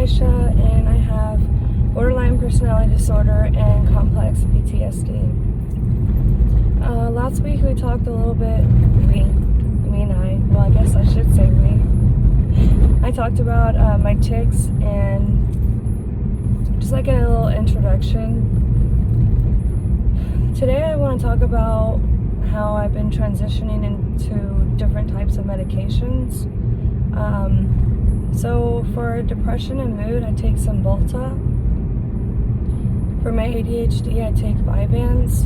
Aisha, and I have borderline personality disorder and complex PTSD. Last week we talked a little bit, I guess I should say we. I talked about my tics and just like in a little introduction. Today I want to talk about how I've been transitioning into different types of medications. So for depression and mood, I take Cptsd. For my ADHD, I take Vyvanse.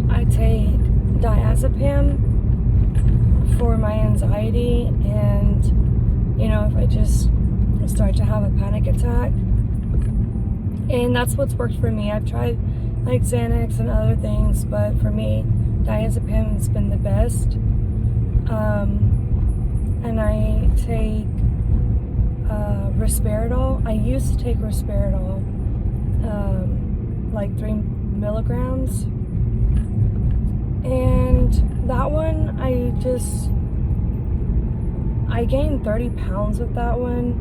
I take diazepam for my anxiety, and if I just start to have a panic attack. And that's what's worked for me. I've tried like Xanax and other things, but for me, diazepam has been the best. And I take Risperidol. I used to take Risperidol, like 3 milligrams. And that one, I gained 30 pounds with that one,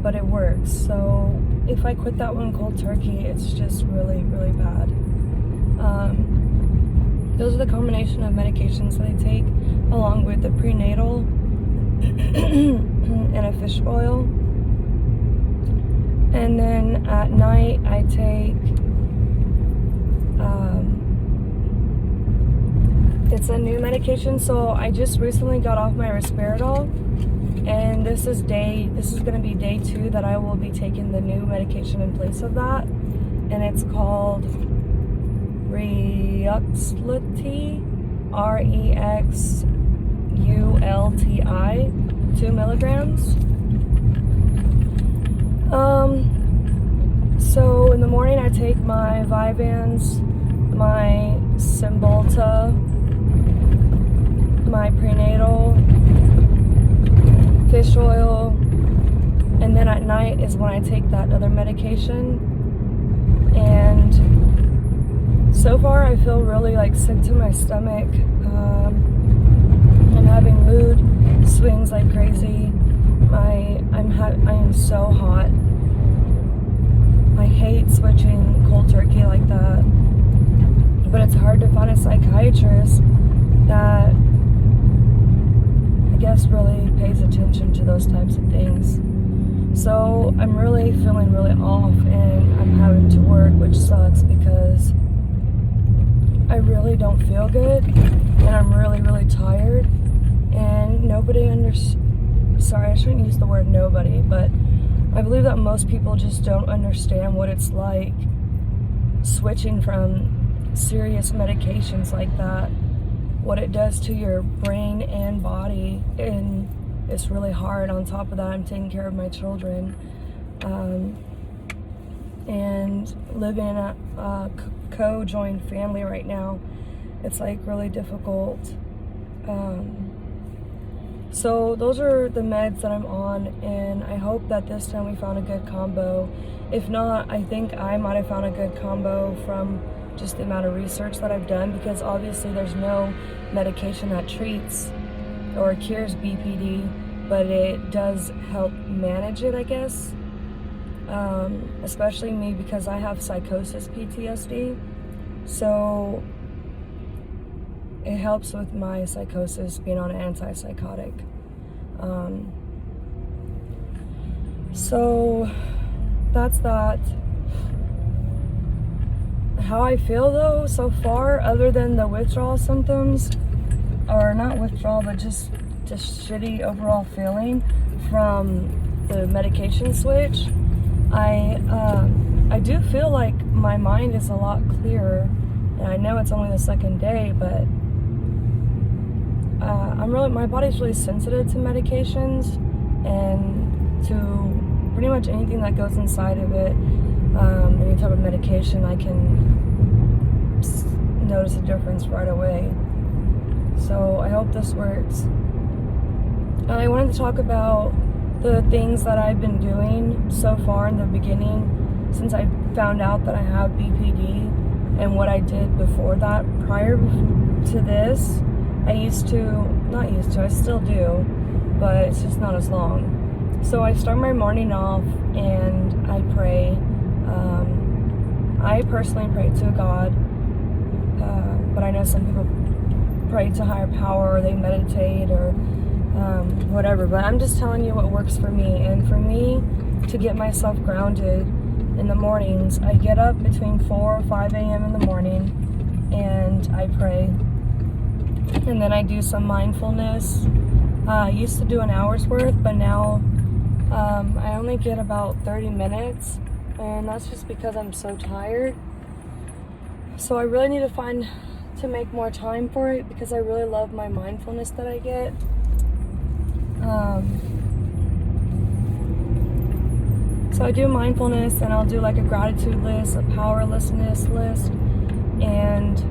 but it works. So if I quit that one cold turkey, it's just really, really bad. Those are the combination of medications that I take, along with the prenatal and a fish oil. And then at night I take it's a new medication, so I just recently got off my Risperidol, and this is going to be day 2 that I will be taking the new medication in place of that, and it's called Rexulti, Rexulti, 2 milligrams. So in the morning I take my Vyvanse, my Cptsd, my prenatal, fish oil, and then at night is when I take that other medication. And so far I feel really like sick to my stomach. I'm having mood swings like crazy. I am so hot. I hate switching cold turkey like that, but it's hard to find a psychiatrist that I guess really pays attention to those types of things. So I'm really feeling really off, and I'm having to work, which sucks because I really don't feel good, and I'm really, really tired, and sorry, I shouldn't use the word nobody, but I believe that most people just don't understand what it's like switching from serious medications like that, what it does to your brain and body, and it's really hard. On top of that, I'm taking care of my children, and living in a co-joined family right now. It's like really difficult. So those are the meds that I'm on, and I hope that this time we found a good combo. If not, I think I might have found a good combo from just the amount of research that I've done, because obviously there's no medication that treats or cures BPD, but it does help manage it, I guess. Especially me, because I have psychosis PTSD, so it helps with my psychosis being on an antipsychotic. So that's that. How I feel though so far, other than the withdrawal symptoms, or not withdrawal, but just shitty overall feeling from the medication switch, I do feel like my mind is a lot clearer, and I know it's only the second day, but my body's really sensitive to medications and to pretty much anything that goes inside of it. Any type of medication, I can notice a difference right away. So I hope this works. I wanted to talk about the things that I've been doing so far in the beginning, since I found out that I have BPD, and what I did before that. Prior to this, I still do, but it's just not as long. So I start my morning off and I pray. I personally pray to God, but I know some people pray to higher power, or they meditate, or whatever. But I'm just telling you what works for me. And for me, to get myself grounded in the mornings, I get up between 4 or 5 a.m. in the morning and I pray. And then I do some mindfulness. I used to do an hour's worth, but now I only get about 30 minutes. And that's just because I'm so tired. So I really need to make more time for it, because I really love my mindfulness that I get. So I do mindfulness, and I'll do like a gratitude list, a powerlessness list, and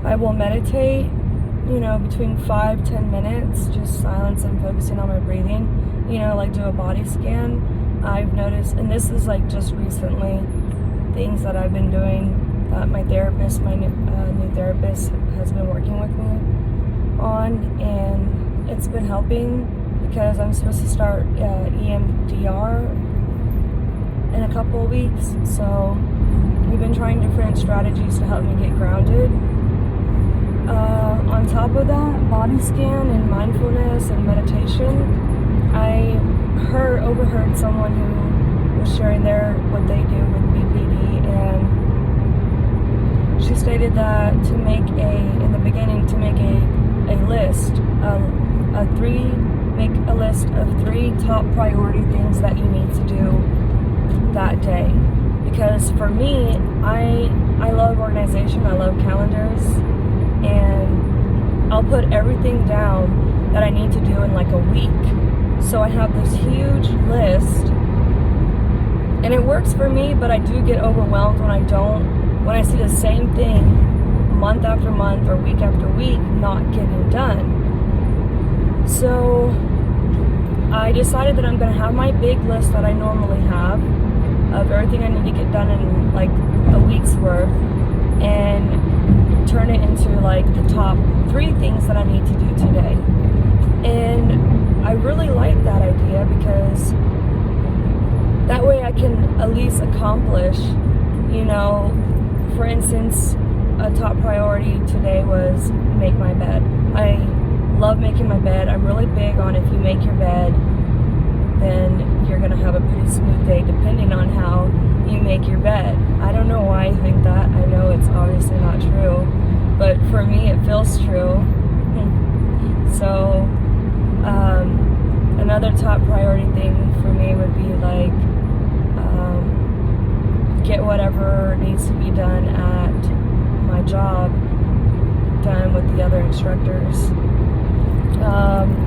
I will meditate, between 5-10 minutes, just silence and focusing on my breathing. Like do a body scan. I've noticed, and this is like just recently, things that I've been doing that my therapist, my new therapist, has been working with me on, and it's been helping, because I'm supposed to start EMDR in a couple of weeks. So we've been trying different strategies to help me get grounded. On top of that, body scan and mindfulness and meditation, I overheard someone who was sharing what they do with BPD, and she stated that in the beginning, to make a list, make a list of 3 top priority things that you need to do that day. Because for me, I love organization, I love calendars, and I'll put everything down that I need to do in like a week. So I have this huge list, and it works for me, but I do get overwhelmed when I see the same thing month after month or week after week not getting done. So I decided that I'm going to have my big list that I normally have of everything I need to get done in like a week's worth, and turn it into like the top 3 things that I need to do today. And I really like that idea, because that way I can at least accomplish, for instance, a top priority today was make my bed. I love making my bed. I'm really big on, if you make your bed, then you're going to have a pretty smooth day, depending on how you make your bed. I don't know why I think that. I know it's obviously not true, but for me it feels true. So another top priority thing for me would be like get whatever needs to be done at my job done with the other instructors.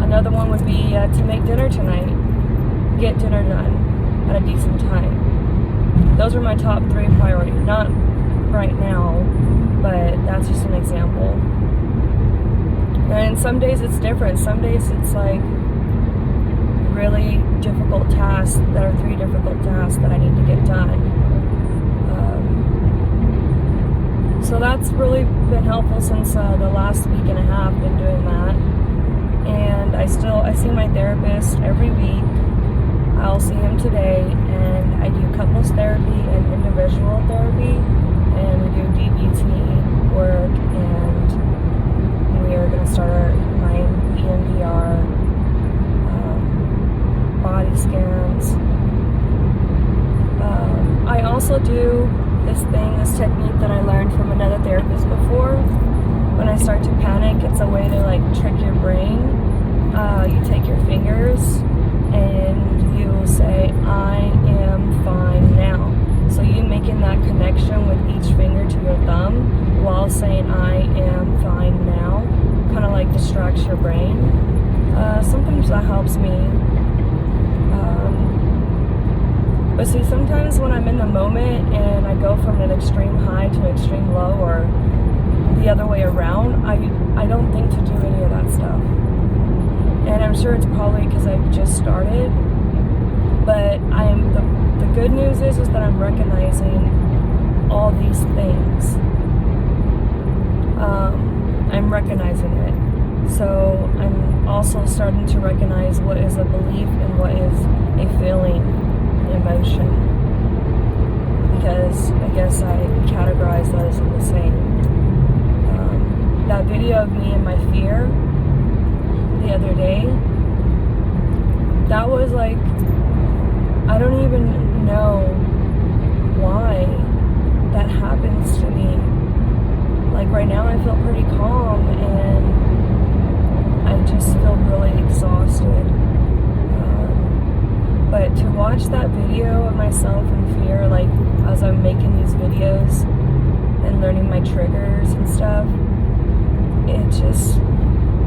Another one would be to make dinner tonight. Get dinner done at a decent time. Those are my top 3 priorities. Not right now, but that's just an example. And some days it's different. Some days it's like really difficult tasks that are 3 difficult tasks that I need to get done. So that's really been helpful since the last week and a half. Been doing that, and I see my therapist every week. I'll see him today, and I do couples therapy and individual therapy, and we do DBT work, and we are going to start my EMDR, body scans. I also do this technique that I learned from another therapist before. When I start to panic, it's a way to like trick your brain. You take your fingers and you will say, I am fine now. So you making that connection with each finger to your thumb while saying I am fine now kind of like distracts your brain. Sometimes that helps me. But see, sometimes when I'm in the moment and I go from an extreme high to an extreme low, or the other way around, I don't think to do any of that stuff. And I'm sure it's probably because I've just started. But the good news is that I'm recognizing all these things. I'm recognizing it. So I'm also starting to recognize what is a belief and what is a feeling, an emotion. Because I guess I categorize those in the same. That video of me and my fear the other day, that was like, I don't even know why that happens to me. Like right now I feel pretty calm and I just feel really exhausted. But to watch that video of myself in fear, like as I'm making these videos and learning my triggers and stuff, it just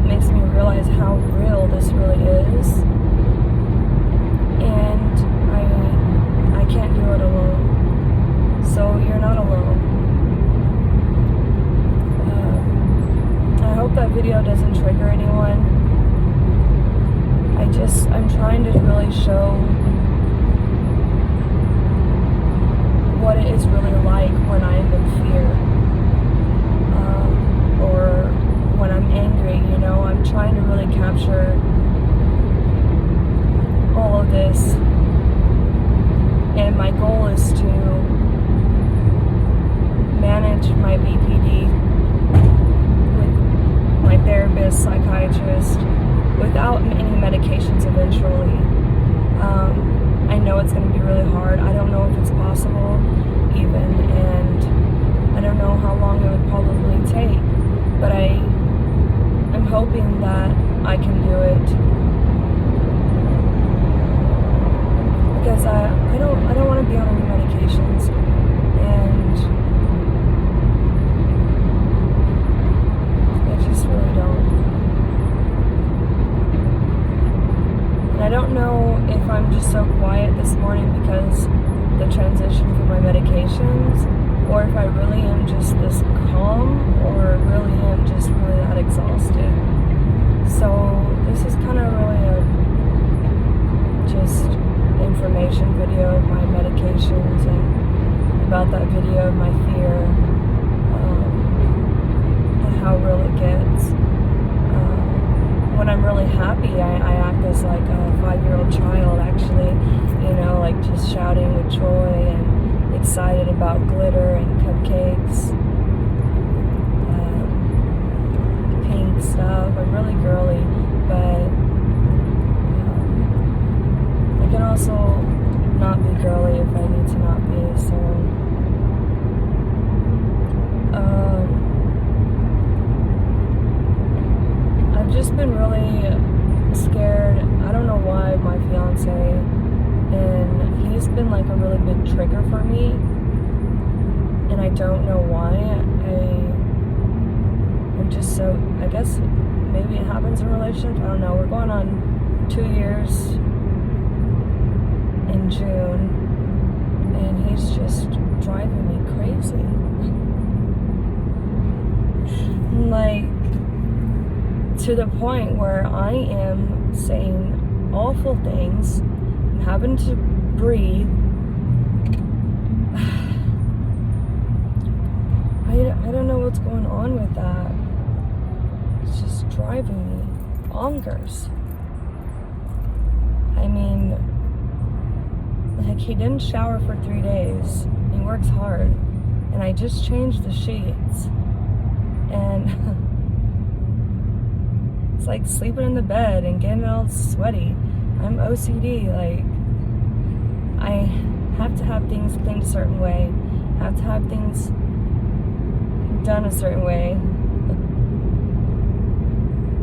makes me realize how real this really is. And I can't do it alone. So you're not alone. I hope that video doesn't trigger anyone. I'm trying to really show what it is really like when I'm in fear. Or when I'm angry, you know, I'm trying to really capture all of this. And my goal is to manage my BPD with my therapist, psychiatrist, without any medications eventually. I know it's going to be really hard. I don't know if it's possible even, and I don't know how long it would probably take, but I'm hoping that I can do it, because I don't want to be on any medications, and I just really don't. And I don't know if I'm just so quiet this morning because the transition from my medications, or if I really am just this calm, or really am just really that exhausted. So this is kind of really a just information video of my medications and about that video of my fear, and how real it gets. When I'm really happy, I act as like a 5-year-old child, actually, you know, like just shouting with joy and excited about glitter and cupcakes, pink stuff. I'm really girly, but I can also not be girly if I need to not be, so I've just been really scared. I don't know why, my fiance, and he's been like a really big trigger for me, and I don't know why. I'm just so, I guess maybe it happens in relationships, I don't know. We're going on 2 years in June, and he's just driving me crazy. Like, to the point where I am saying awful things and having to breathe. I don't know what's going on with that. It's just driving me bonkers. I mean, like, he didn't shower for 3 days. He works hard. And I just changed the sheets. And it's like sleeping in the bed and getting all sweaty. I'm OCD. Like, I have to have things cleaned a certain way. I have to have things done a certain way.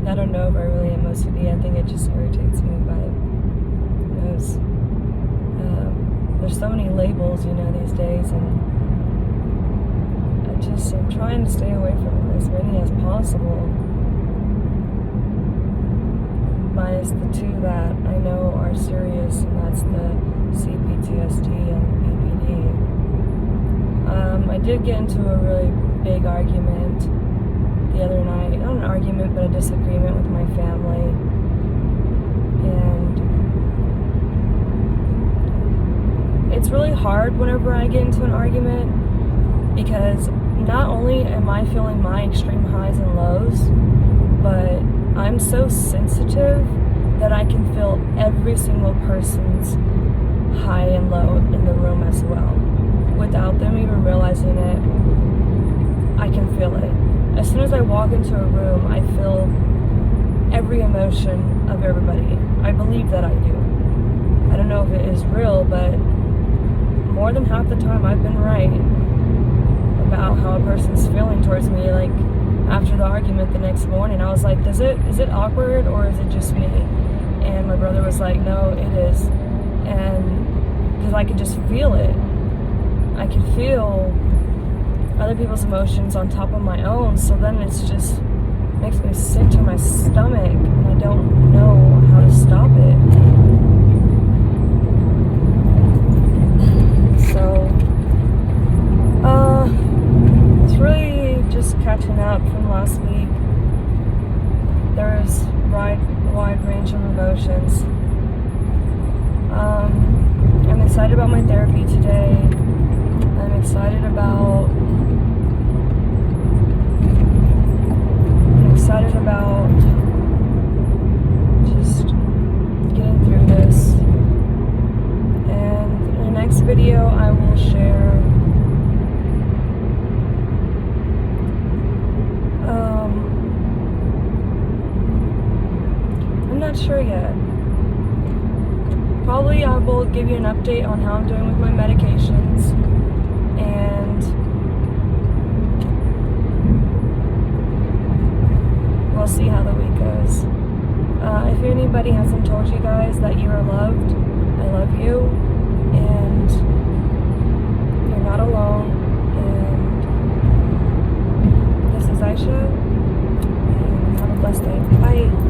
I don't know if I really am OCD. I think it just irritates me, but who knows? There's so many labels, you know, these days, and I'm trying to stay away from as many as possible. Minus the two that I know are serious, and that's the Cptsd and BPD. I did get into a really big argument the other night. Not an argument, but a disagreement with my family. And it's really hard whenever I get into an argument, because not only am I feeling my extreme highs and lows, but I'm so sensitive that I can feel every single person's high and low in the room as well. Without them even realizing it, I can feel it. As soon as I walk into a room, I feel every emotion of everybody. I believe that I do. I don't know if it is real, but more than half the time I've been right about how a person's feeling towards me. Like, after the argument the next morning, I was like, is it awkward or is it just me? And my brother was like, no, it is. And because I could just feel it. I could feel other people's emotions on top of my own. So then it's just makes me sick to my stomach, and I don't know how to stop it. So, it's really just catching up from last week. There's wide range of emotions. I'm excited about my therapy today. I'm excited about just getting through this. And in the next video, I will share I'm not sure yet. Probably I will give you an update on how I'm doing with my medications, and we'll see how the week goes. If anybody hasn't told you guys that you are loved, I love you, and you're not alone. And this is Aisha, and have a blessed day. Bye.